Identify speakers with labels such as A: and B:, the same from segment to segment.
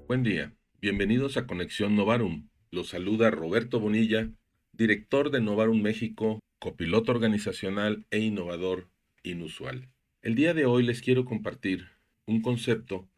A: Buen día, bienvenidos a Conexión Novarum. Los saluda Roberto Bonilla, director de Novarum México, copiloto organizacional e innovador inusual. El día de hoy les quiero compartir un concepto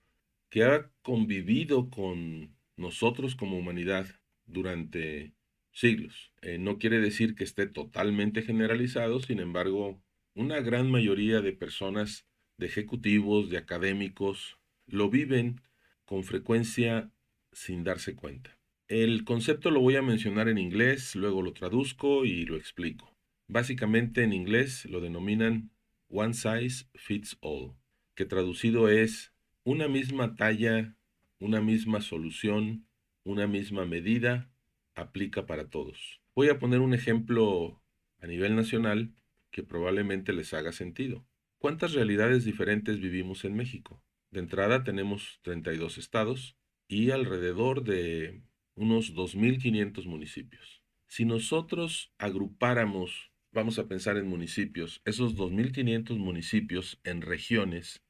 A: que ha convivido con nosotros como humanidad durante siglos. No quiere decir que esté totalmente generalizado, sin embargo, una gran mayoría de personas, de ejecutivos, de académicos, lo viven con frecuencia sin darse cuenta. El concepto lo voy a mencionar en inglés, luego lo traduzco y lo explico. Básicamente en inglés lo denominan One Size Fits All, que traducido es una misma talla, una misma solución, una misma medida aplica para todos. Voy a poner un ejemplo a nivel nacional que probablemente les haga sentido. ¿Cuántas realidades diferentes vivimos en México? De entrada tenemos 32 estados y alrededor de unos 2.500 municipios. Si nosotros agrupáramos, vamos a pensar en municipios, esos 2.500 municipios en regiones,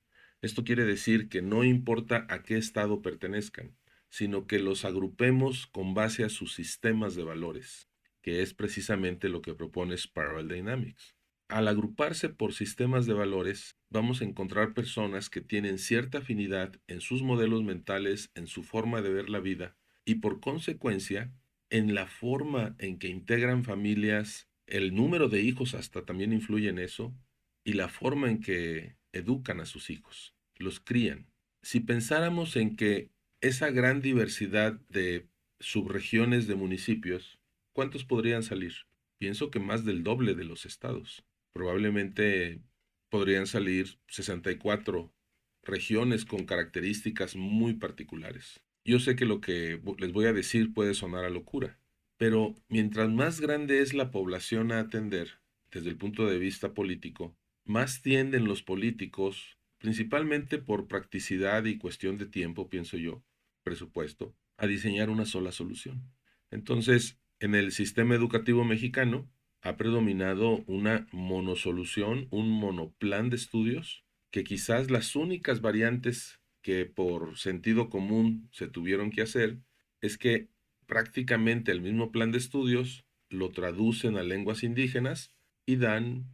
A: esto quiere decir que no importa a qué estado pertenezcan, sino que los agrupemos con base a sus sistemas de valores, que es precisamente lo que propone Spiral Dynamics. Al agruparse por sistemas de valores, vamos a encontrar personas que tienen cierta afinidad en sus modelos mentales, en su forma de ver la vida y por consecuencia en la forma en que integran familias, el número de hijos hasta también influye en eso, y la forma en que educan a sus hijos, los crían. Si pensáramos en que esa gran diversidad de subregiones de municipios, ¿cuántos podrían salir? Pienso que más del doble de los estados. Probablemente podrían salir 64 regiones con características muy particulares. Yo sé que lo que les voy a decir puede sonar a locura, pero mientras más grande es la población a atender desde el punto de vista político, más tienden los políticos, principalmente por practicidad y cuestión de tiempo, pienso yo, presupuesto, a diseñar una sola solución. Entonces, en el sistema educativo mexicano ha predominado una monosolución, un monoplan de estudios, que quizás las únicas variantes que por sentido común se tuvieron que hacer es que prácticamente el mismo plan de estudios lo traducen a lenguas indígenas y dan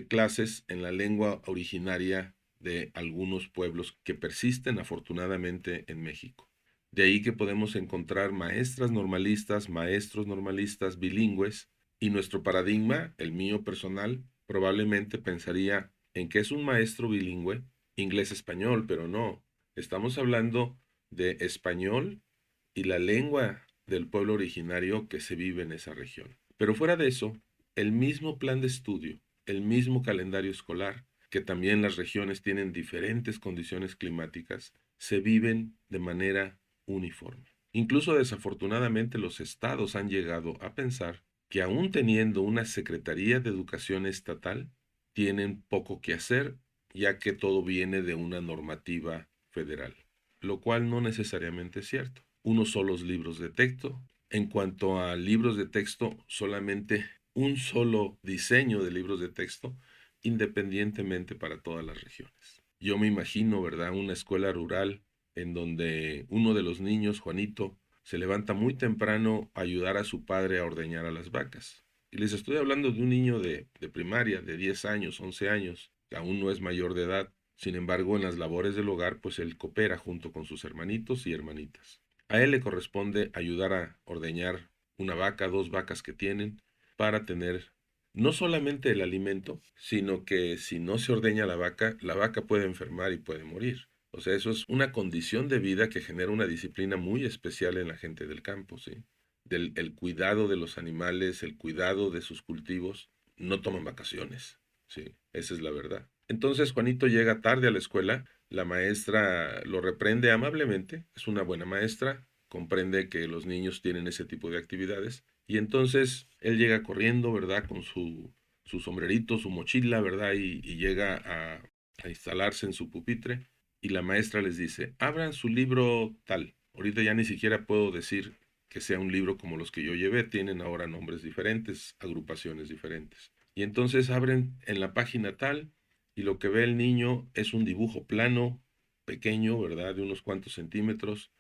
A: clases en la lengua originaria de algunos pueblos que persisten afortunadamente en México. De ahí que podemos encontrar maestras normalistas, maestros normalistas bilingües, y nuestro paradigma, el mío personal, probablemente pensaría en que es un maestro bilingüe inglés-español, pero no. Estamos hablando de español y la lengua del pueblo originario que se vive en esa región. Pero fuera de eso, el mismo plan de estudio, el mismo calendario escolar, que también las regiones tienen diferentes condiciones climáticas, se viven de manera uniforme. Incluso desafortunadamente los estados han llegado a pensar que aún teniendo una Secretaría de Educación estatal, tienen poco que hacer, ya que todo viene de una normativa federal, lo cual no necesariamente es cierto. Unos solos libros de texto. En cuanto a libros de texto, solamente un solo diseño de libros de texto, independientemente para todas las regiones. Yo me imagino, ¿verdad?, una escuela rural en donde uno de los niños, Juanito, se levanta muy temprano a ayudar a su padre a ordeñar a las vacas. Y les estoy hablando de un niño de primaria, de 10 años, 11 años, que aún no es mayor de edad. Sin embargo, en las labores del hogar, pues él coopera junto con sus hermanitos y hermanitas. A él le corresponde ayudar a ordeñar una vaca, dos vacas que tienen, para tener no solamente el alimento, sino que si no se ordeña la vaca puede enfermar y puede morir. O sea, eso es una condición de vida que genera una disciplina muy especial en la gente del campo, ¿sí? El cuidado de los animales, el cuidado de sus cultivos, no toman vacaciones, ¿sí? Esa es la verdad. Entonces Juanito llega tarde a la escuela, la maestra lo reprende amablemente, es una buena maestra, comprende que los niños tienen ese tipo de actividades, y entonces él llega corriendo, ¿verdad? Con su sombrerito, su mochila, ¿verdad? Y llega a instalarse en su pupitre y la maestra les dice, abran su libro tal. Ahorita ya ni siquiera puedo decir que sea un libro como los que yo llevé, tienen ahora nombres diferentes, agrupaciones diferentes. Y entonces abren en la página tal y lo que ve el niño es un dibujo plano, pequeño, ¿verdad? De unos cuantos centímetros,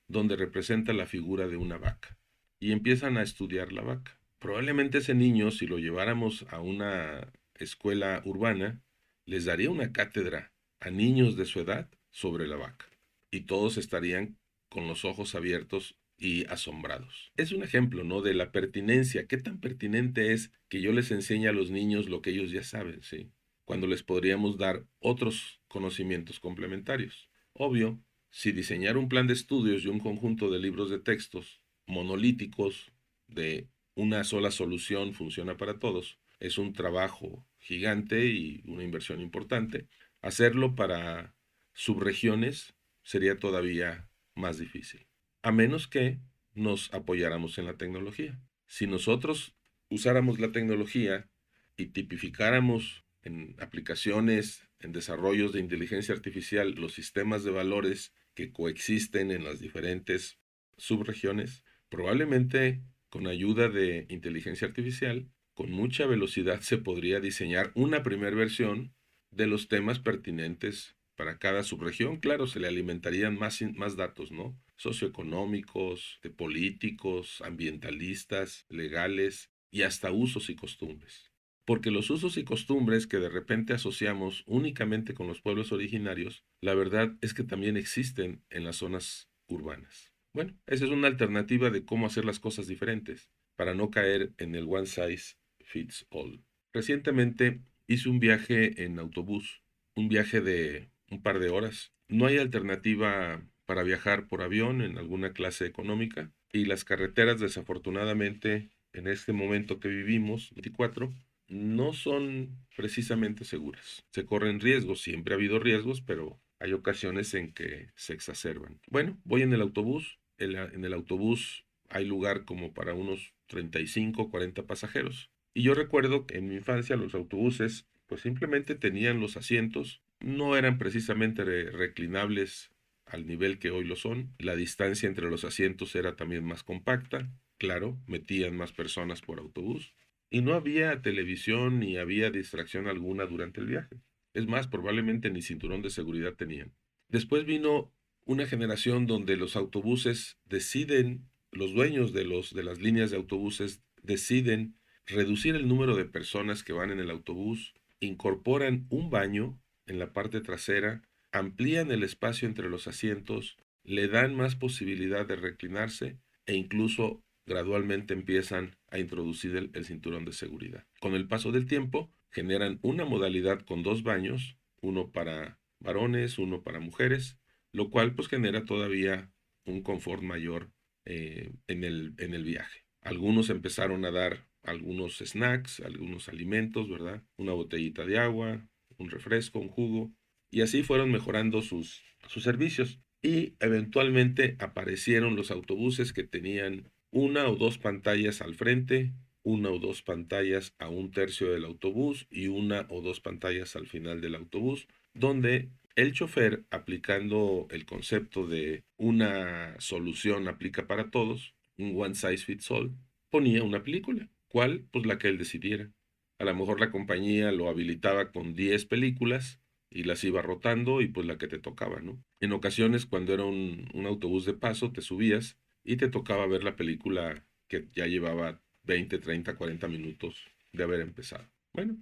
A: donde representa la figura de una vaca. Y empiezan a estudiar la vaca. Probablemente ese niño, si lo lleváramos a una escuela urbana, les daría una cátedra a niños de su edad sobre la vaca. Y todos estarían con los ojos abiertos y asombrados. Es un ejemplo, ¿no? De la pertinencia. ¿Qué tan pertinente es que yo les enseñe a los niños lo que ellos ya saben, ¿sí? Cuando les podríamos dar otros conocimientos complementarios. Obvio, si diseñar un plan de estudios y un conjunto de libros de textos monolíticos de una sola solución funciona para todos, es un trabajo gigante y una inversión importante. Hacerlo para subregiones sería todavía más difícil, a menos que nos apoyáramos en la tecnología. Si nosotros usáramos la tecnología y tipificáramos en aplicaciones, en desarrollos de inteligencia artificial, los sistemas de valores que coexisten en las diferentes subregiones, probablemente con ayuda de inteligencia artificial, con mucha velocidad se podría diseñar una primera versión de los temas pertinentes para cada subregión. Claro, se le alimentarían más datos, ¿no? Socioeconómicos, de políticos, ambientalistas, legales y hasta usos y costumbres. Porque los usos y costumbres que de repente asociamos únicamente con los pueblos originarios, la verdad es que también existen en las zonas urbanas. Bueno, esa es una alternativa de cómo hacer las cosas diferentes, para no caer en el one size fits all. Recientemente hice un viaje en autobús, un viaje de un par de horas. No hay alternativa para viajar por avión en alguna clase económica y las carreteras, desafortunadamente, en este momento que vivimos, 24, no son precisamente seguras. Se corren riesgos, siempre ha habido riesgos, pero hay ocasiones en que se exacerban. Bueno, voy en el autobús. En el autobús hay lugar como para unos 35, 40 pasajeros. Y yo recuerdo que en mi infancia los autobuses pues simplemente tenían los asientos, no eran precisamente reclinables al nivel que hoy lo son. La distancia entre los asientos era también más compacta. Claro, metían más personas por autobús. Y no había televisión ni había distracción alguna durante el viaje. Es más, probablemente ni cinturón de seguridad tenían. Después vino una generación donde los autobuses deciden, los dueños de las líneas de autobuses deciden reducir el número de personas que van en el autobús, incorporan un baño en la parte trasera, amplían el espacio entre los asientos, le dan más posibilidad de reclinarse e incluso gradualmente empiezan a introducir el cinturón de seguridad. Con el paso del tiempo, generan una modalidad con dos baños, uno para varones, uno para mujeres, lo cual pues genera todavía un confort mayor en el viaje. Algunos empezaron a dar algunos snacks, algunos alimentos, ¿verdad? Una botellita de agua, un refresco, un jugo, y así fueron mejorando sus servicios. Y eventualmente aparecieron los autobuses que tenían una o dos pantallas al frente, una o dos pantallas a un tercio del autobús y una o dos pantallas al final del autobús, donde el chofer, aplicando el concepto de una solución aplica para todos, un one size fits all, ponía una película. ¿Cuál? Pues la que él decidiera. A lo mejor la compañía lo habilitaba con 10 películas y las iba rotando y pues la que te tocaba, ¿no? En ocasiones, cuando era un autobús de paso, te subías y te tocaba ver la película que ya llevaba 20, 30, 40 minutos de haber empezado. Bueno,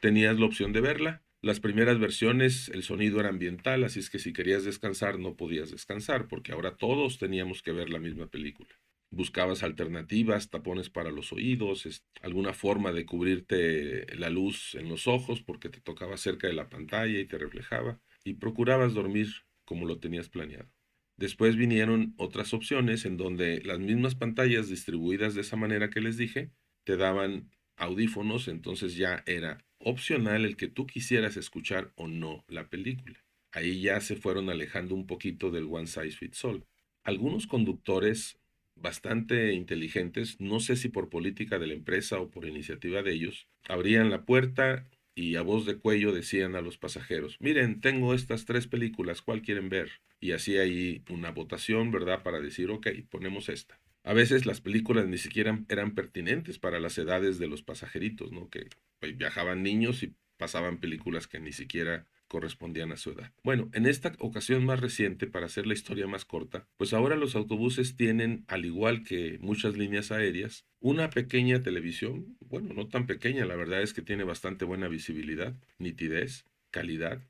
A: tenías la opción de verla. Las primeras versiones, el sonido era ambiental, así es que si querías descansar no podías descansar, porque ahora todos teníamos que ver la misma película. Buscabas alternativas, tapones para los oídos, alguna forma de cubrirte la luz en los ojos porque te tocaba cerca de la pantalla y te reflejaba, y procurabas dormir como lo tenías planeado. Después vinieron otras opciones en donde las mismas pantallas distribuidas de esa manera que les dije, te daban audífonos, entonces ya era opcional el que tú quisieras escuchar o no la película. Ahí ya se fueron alejando un poquito del one size fits all. Algunos conductores bastante inteligentes, no sé si por política de la empresa o por iniciativa de ellos, abrían la puerta y a voz de cuello decían a los pasajeros, miren, tengo estas 3 películas, ¿cuál quieren ver? Y así ahí una votación, ¿verdad? Para decir, ok, ponemos esta. A veces las películas ni siquiera eran pertinentes para las edades de los pasajeritos, ¿no? Que pues, viajaban niños y pasaban películas que ni siquiera correspondían a su edad. Bueno, en esta ocasión más reciente, para hacer la historia más corta, pues ahora los autobuses tienen, al igual que muchas líneas aéreas, una pequeña televisión, bueno, no tan pequeña, la verdad es que tiene bastante buena visibilidad, nitidez, calidad,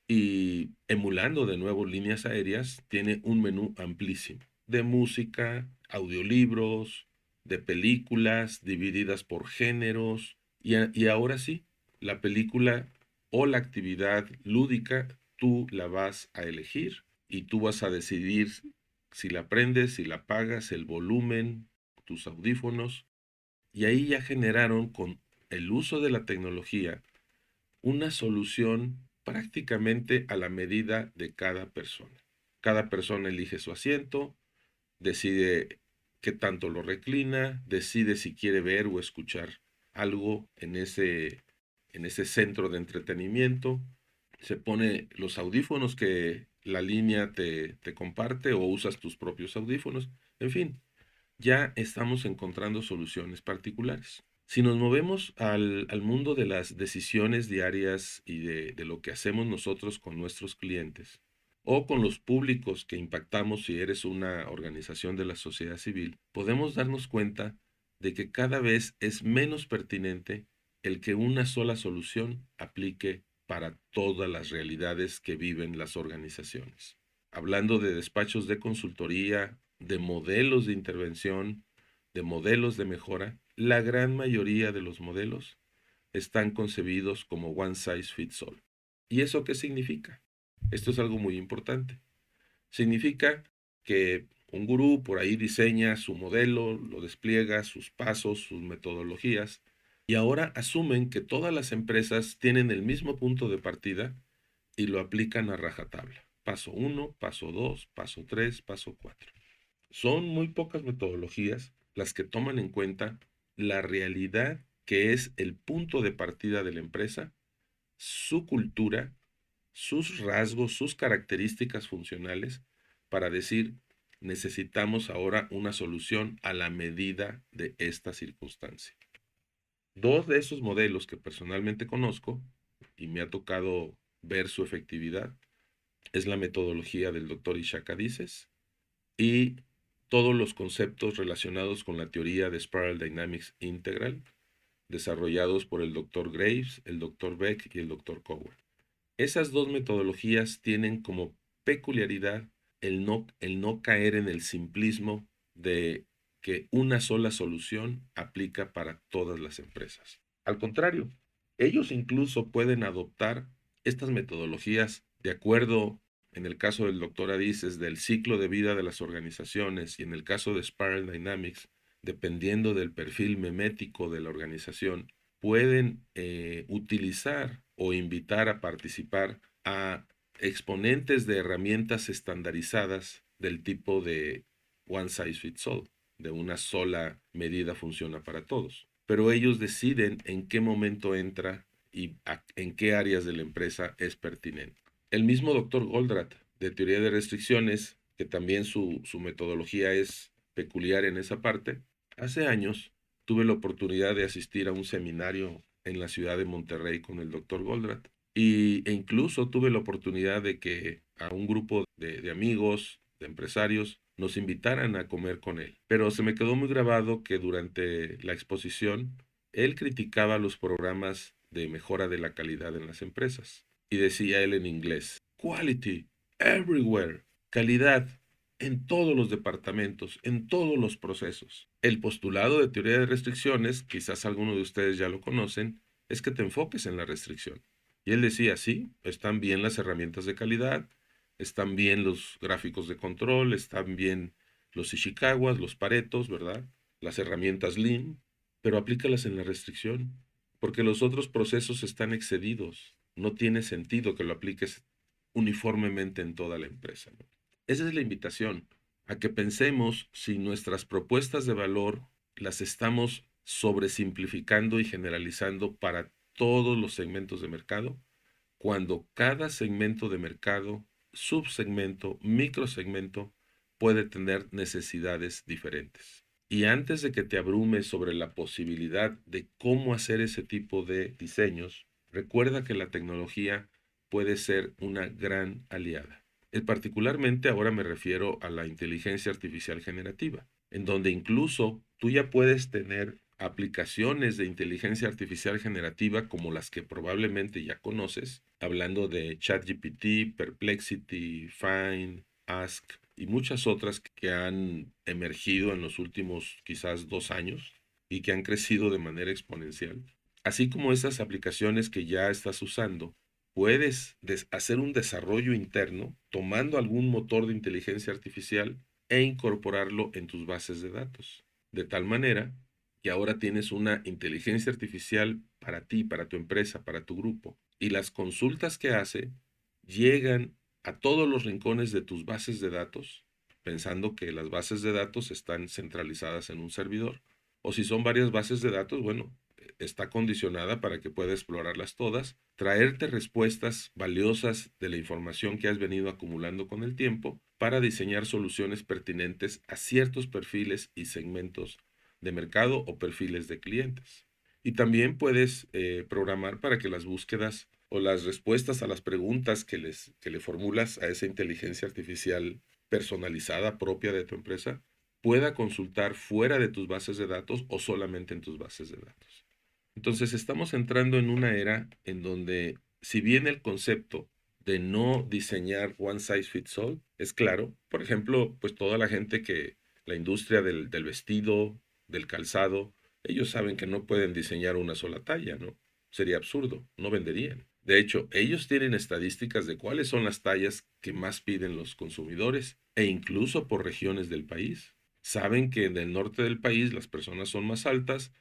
A: y emulando de nuevo líneas aéreas, tiene un menú amplísimo de música, audiolibros, de películas divididas por géneros, y ahora sí, la película o la actividad lúdica tú la vas a elegir y tú vas a decidir si la prendes, si la apagas, el volumen, tus audífonos, y ahí ya generaron con el uso de la tecnología una solución prácticamente a la medida de cada persona. Cada persona elige su asiento, decide qué tanto lo reclina, decide si quiere ver o escuchar algo en ese centro de entretenimiento, se pone los audífonos que la línea te comparte o usas tus propios audífonos, en fin, ya estamos encontrando soluciones particulares. Si nos movemos al mundo de las decisiones diarias y de lo que hacemos nosotros con nuestros clientes o con los públicos que impactamos si eres una organización de la sociedad civil, podemos darnos cuenta de que cada vez es menos pertinente el que una sola solución aplique para todas las realidades que viven las organizaciones. Hablando de despachos de consultoría, de modelos de intervención, de modelos de mejora, la gran mayoría de los modelos están concebidos como one size fits all. ¿Y eso qué significa? Esto es algo muy importante. Significa que un gurú por ahí diseña su modelo, lo despliega, sus pasos, sus metodologías, y ahora asumen que todas las empresas tienen el mismo punto de partida y lo aplican a rajatabla. Paso 1, paso 2, paso 3, paso 4. Son muy pocas metodologías las que toman en cuenta la realidad que es el punto de partida de la empresa, su cultura, sus rasgos, sus características funcionales, para decir, necesitamos ahora una solución a la medida de esta circunstancia. Dos de esos modelos que personalmente conozco y me ha tocado ver su efectividad es la metodología del doctor Ishaka Dices y todos los conceptos relacionados con la teoría de Spiral Dynamics Integral, desarrollados por el doctor Graves, el doctor Beck y el doctor Cower. Esas dos metodologías tienen como peculiaridad el no caer en el simplismo de que una sola solución aplica para todas las empresas. Al contrario, ellos incluso pueden adoptar estas metodologías de acuerdo, en el caso del doctor Adices, del ciclo de vida de las organizaciones y en el caso de Spiral Dynamics, dependiendo del perfil memético de la organización, pueden utilizar o invitar a participar a exponentes de herramientas estandarizadas del tipo de one size fits all, de una sola medida funciona para todos. Pero ellos deciden en qué momento entra y en qué áreas de la empresa es pertinente. El mismo doctor Goldratt, de teoría de restricciones, que también su metodología es peculiar en esa parte, hace años tuve la oportunidad de asistir a un seminario en la ciudad de Monterrey con el doctor Goldratt. E incluso tuve la oportunidad de que a un grupo de amigos, de empresarios, nos invitaran a comer con él. Pero se me quedó muy grabado que durante la exposición él criticaba los programas de mejora de la calidad en las empresas. Y decía él en inglés, quality everywhere, calidad en todos los departamentos, en todos los procesos. El postulado de teoría de restricciones, quizás algunos de ustedes ya lo conocen, es que te enfoques en la restricción. Y él decía, sí, están bien las herramientas de calidad, están bien los gráficos de control, están bien los Ishikawas, los Paretos, ¿verdad? Las herramientas Lean, pero aplícalas en la restricción, porque los otros procesos están excedidos. No tiene sentido que lo apliques uniformemente en toda la empresa, ¿no? Esa es la invitación, a que pensemos si nuestras propuestas de valor las estamos sobresimplificando y generalizando para todos los segmentos de mercado, cuando cada segmento de mercado, subsegmento, microsegmento, puede tener necesidades diferentes. Y antes de que te abrumes sobre la posibilidad de cómo hacer ese tipo de diseños, recuerda que la tecnología puede ser una gran aliada. Particularmente ahora me refiero a la inteligencia artificial generativa, en donde incluso tú ya puedes tener aplicaciones de inteligencia artificial generativa como las que probablemente ya conoces, hablando de ChatGPT, Perplexity, Find, Ask y muchas otras que han emergido en los últimos quizás 2 años y que han crecido de manera exponencial. Así como esas aplicaciones que ya estás usando, puedes hacer un desarrollo interno tomando algún motor de inteligencia artificial e incorporarlo en tus bases de datos. De tal manera que ahora tienes una inteligencia artificial para ti, para tu empresa, para tu grupo. Y las consultas que hace llegan a todos los rincones de tus bases de datos, pensando que las bases de datos están centralizadas en un servidor. O si son varias bases de datos, bueno, está condicionada para que pueda explorarlas todas, traerte respuestas valiosas de la información que has venido acumulando con el tiempo para diseñar soluciones pertinentes a ciertos perfiles y segmentos de mercado o perfiles de clientes. Y también puedes programar para que las búsquedas o las respuestas a las preguntas que le formulas a esa inteligencia artificial personalizada propia de tu empresa pueda consultar fuera de tus bases de datos o solamente en tus bases de datos. Entonces estamos entrando en una era en donde, si bien el concepto de no diseñar one size fits all es claro, por ejemplo, pues toda la gente que, la industria del vestido, del calzado, ellos saben que no pueden diseñar una sola talla, ¿no? Sería absurdo, no venderían. De hecho, ellos tienen estadísticas de cuáles son las tallas que más piden los consumidores e incluso por regiones del país. Saben que en el norte del país las personas son más altas,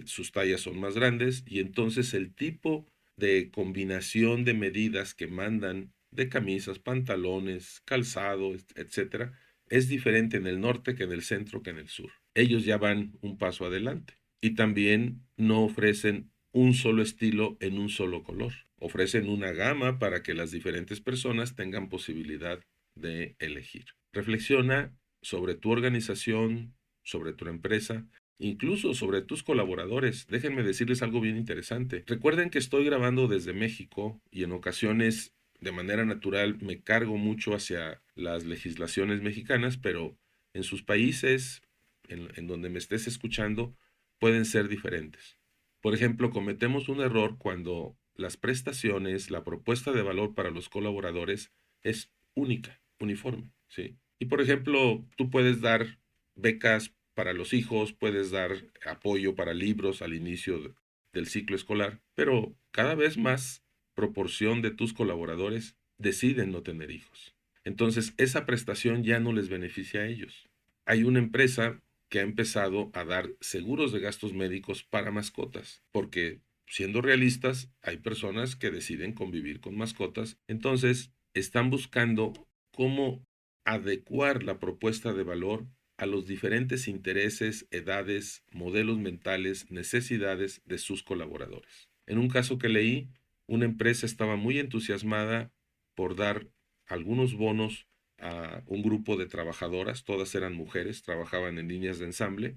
A: sus tallas son más grandes y entonces el tipo de combinación de medidas que mandan de camisas, pantalones, calzado, etcétera, es diferente en el norte que en el centro que en el sur. Ellos ya van un paso adelante y también no ofrecen un solo estilo en un solo color. Ofrecen una gama para que las diferentes personas tengan posibilidad de elegir. Reflexiona sobre tu organización, sobre tu empresa, incluso sobre tus colaboradores. Déjenme decirles algo bien interesante. Recuerden que estoy grabando desde México y en ocasiones de manera natural me cargo mucho hacia las legislaciones mexicanas, pero en sus países, en donde me estés escuchando, pueden ser diferentes. Por ejemplo, cometemos un error cuando las prestaciones, la propuesta de valor para los colaboradores es única, uniforme, ¿sí? Y por ejemplo, tú puedes dar becas para los hijos, puedes dar apoyo para libros al inicio del ciclo escolar, pero cada vez más proporción de tus colaboradores deciden no tener hijos. Entonces, esa prestación ya no les beneficia a ellos. Hay una empresa que ha empezado a dar seguros de gastos médicos para mascotas, porque siendo realistas, hay personas que deciden convivir con mascotas, entonces están buscando cómo adecuar la propuesta de valor a los diferentes intereses, edades, modelos mentales, necesidades de sus colaboradores. En un caso que leí, una empresa estaba muy entusiasmada por dar algunos bonos a un grupo de trabajadoras, todas eran mujeres, trabajaban en líneas de ensamble,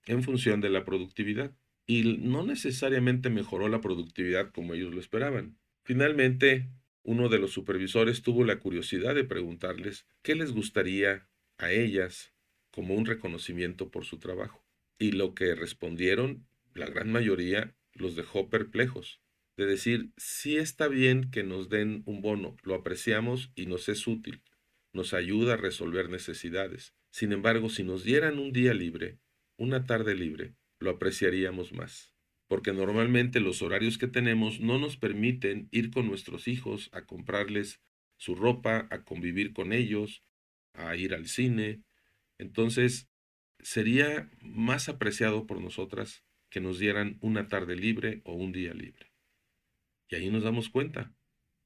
A: en función de la productividad. Y no necesariamente mejoró la productividad como ellos lo esperaban. Finalmente, uno de los supervisores tuvo la curiosidad de preguntarles qué les gustaría a ellas como un reconocimiento por su trabajo. Y lo que respondieron, la gran mayoría, los dejó perplejos. De decir, sí está bien que nos den un bono, lo apreciamos y nos es útil, nos ayuda a resolver necesidades. Sin embargo, si nos dieran un día libre, una tarde libre, lo apreciaríamos más. Porque normalmente los horarios que tenemos no nos permiten ir con nuestros hijos a comprarles su ropa, a convivir con ellos, a ir al cine. Entonces, sería más apreciado por nosotras que nos dieran una tarde libre o un día libre. Y ahí nos damos cuenta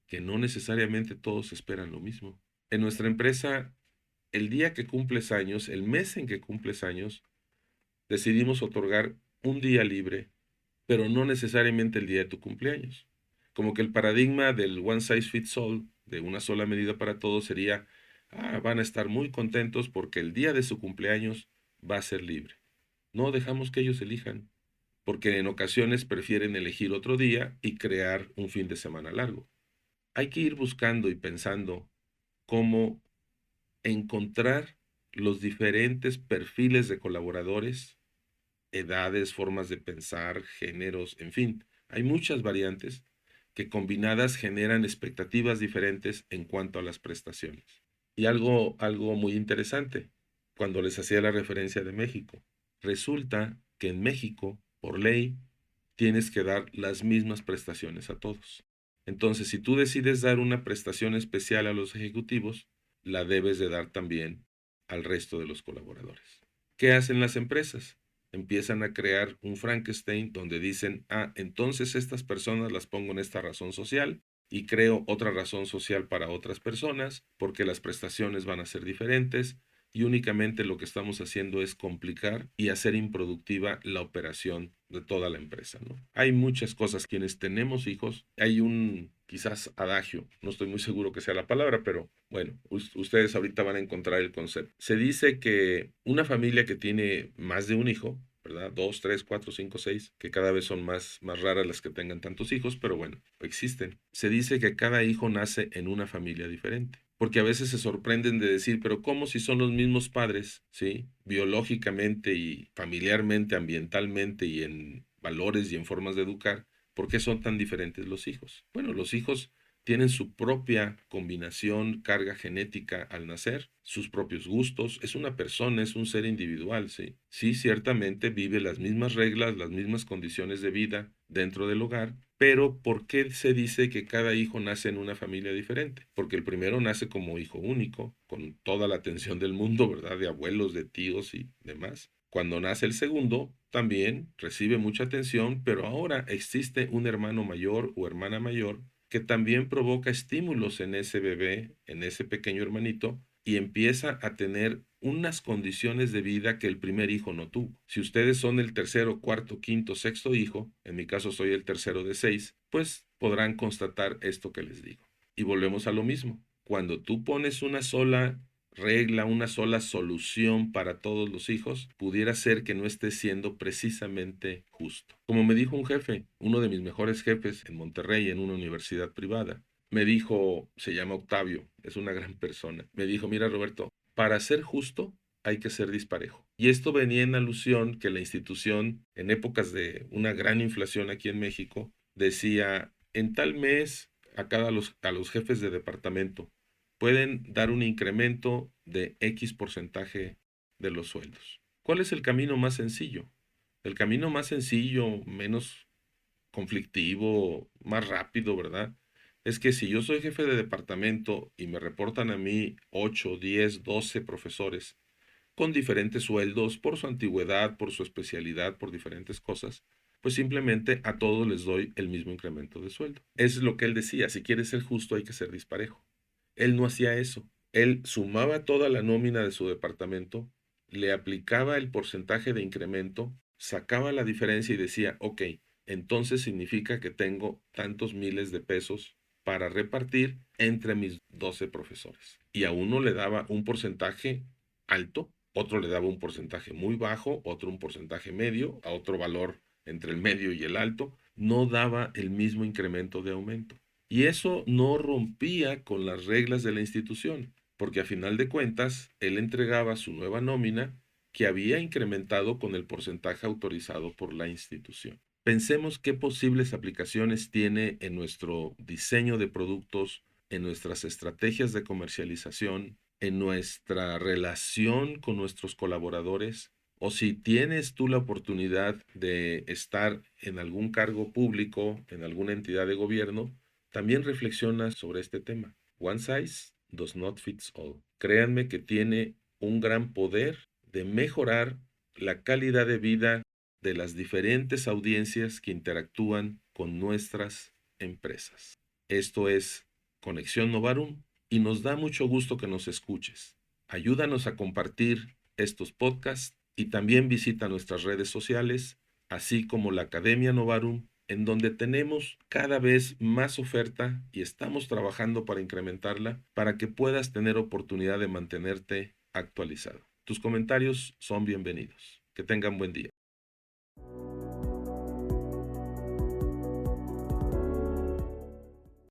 A: que no necesariamente todos esperan lo mismo. En nuestra empresa, el día que cumples años, el mes en que cumples años, decidimos otorgar un día libre, pero no necesariamente el día de tu cumpleaños. Como que el paradigma del one size fits all, de una sola medida para todos, sería, van a estar muy contentos porque el día de su cumpleaños va a ser libre. No dejamos que ellos elijan, porque en ocasiones prefieren elegir otro día y crear un fin de semana largo. hay que ir buscando y pensando cómo encontrar los diferentes perfiles de colaboradores, edades, formas de pensar, géneros, en fin, hay muchas variantes que combinadas generan expectativas diferentes en cuanto a las prestaciones. Y algo muy interesante, cuando les hacía la referencia de México, resulta que en México, por ley, tienes que dar las mismas prestaciones a todos. Entonces, si tú decides dar una prestación especial a los ejecutivos, la debes de dar también al resto de los colaboradores. ¿Qué hacen las empresas? Empiezan a crear un Frankenstein donde dicen, entonces estas personas las pongo en esta razón social y creo otra razón social para otras personas porque las prestaciones van a ser diferentes y únicamente lo que estamos haciendo es complicar y hacer improductiva la operación de toda la empresa, ¿no? Hay muchas cosas. Quienes tenemos hijos, hay un quizás adagio, no estoy muy seguro que sea la palabra, pero bueno, ustedes ahorita van a encontrar el concepto. Se dice que una familia que tiene más de un hijo, ¿verdad? 2, 3, 4, 5, 6, que cada vez son más raras las que tengan tantos hijos, pero bueno, existen. Se dice que cada hijo nace en una familia diferente. Porque a veces se sorprenden de decir, pero ¿cómo si son los mismos padres, ¿sí? Biológicamente y familiarmente, ambientalmente y en valores y en formas de educar, ¿por qué son tan diferentes los hijos? Bueno, los hijos tienen su propia combinación, carga genética al nacer, sus propios gustos, es una persona, es un ser individual, ¿sí? Sí, ciertamente vive las mismas reglas, las mismas condiciones de vida dentro del hogar, pero ¿por qué se dice que cada hijo nace en una familia diferente? Porque el primero nace como hijo único, con toda la atención del mundo, ¿verdad? De abuelos, de tíos y demás. Cuando nace el segundo, también recibe mucha atención, pero ahora existe un hermano mayor o hermana mayor que también provoca estímulos en ese bebé, en ese pequeño hermanito, y empieza a tener unas condiciones de vida que el primer hijo no tuvo. Si ustedes son el tercero, cuarto, quinto, sexto hijo, en mi caso soy el tercero de 6, pues podrán constatar esto que les digo. Y volvemos a lo mismo. Cuando tú pones una sola regla, una sola solución para todos los hijos, pudiera ser que no esté siendo precisamente justo. Como me dijo un jefe, uno de mis mejores jefes en Monterrey, en una universidad privada, me dijo, se llama Octavio, es una gran persona, me dijo, mira Roberto, para ser justo hay que ser disparejo. Y esto venía en alusión que la institución, en épocas de una gran inflación aquí en México, decía, en tal mes a los jefes de departamento pueden dar un incremento de X porcentaje de los sueldos. ¿Cuál es el camino más sencillo? El camino más sencillo, menos conflictivo, más rápido, ¿verdad? Es que si yo soy jefe de departamento y me reportan a mí 8, 10, 12 profesores con diferentes sueldos por su antigüedad, por su especialidad, por diferentes cosas, pues simplemente a todos les doy el mismo incremento de sueldo. Es lo que él decía, si quieres ser justo hay que ser disparejo. Él no hacía eso. Él sumaba toda la nómina de su departamento, le aplicaba el porcentaje de incremento, sacaba la diferencia y decía, ok, entonces significa que tengo tantos miles de pesos para repartir entre mis 12 profesores. Y a uno le daba un porcentaje alto, otro le daba un porcentaje muy bajo, otro un porcentaje medio, a otro valor entre el medio y el alto, no daba el mismo incremento de aumento. Y eso no rompía con las reglas de la institución, porque a final de cuentas él entregaba su nueva nómina que había incrementado con el porcentaje autorizado por la institución. Pensemos qué posibles aplicaciones tiene en nuestro diseño de productos, en nuestras estrategias de comercialización, en nuestra relación con nuestros colaboradores, o si tienes tú la oportunidad de estar en algún cargo público, en alguna entidad de gobierno, también reflexiona sobre este tema. One size does not fit all. Créanme que tiene un gran poder de mejorar la calidad de vida de las diferentes audiencias que interactúan con nuestras empresas. Esto es Conexión Novarum y nos da mucho gusto que nos escuches. Ayúdanos a compartir estos podcasts y también visita nuestras redes sociales, así como la Academia Novarum, en donde tenemos cada vez más oferta y estamos trabajando para incrementarla para que puedas tener oportunidad de mantenerte actualizado. Tus comentarios son bienvenidos. Que tengan buen día.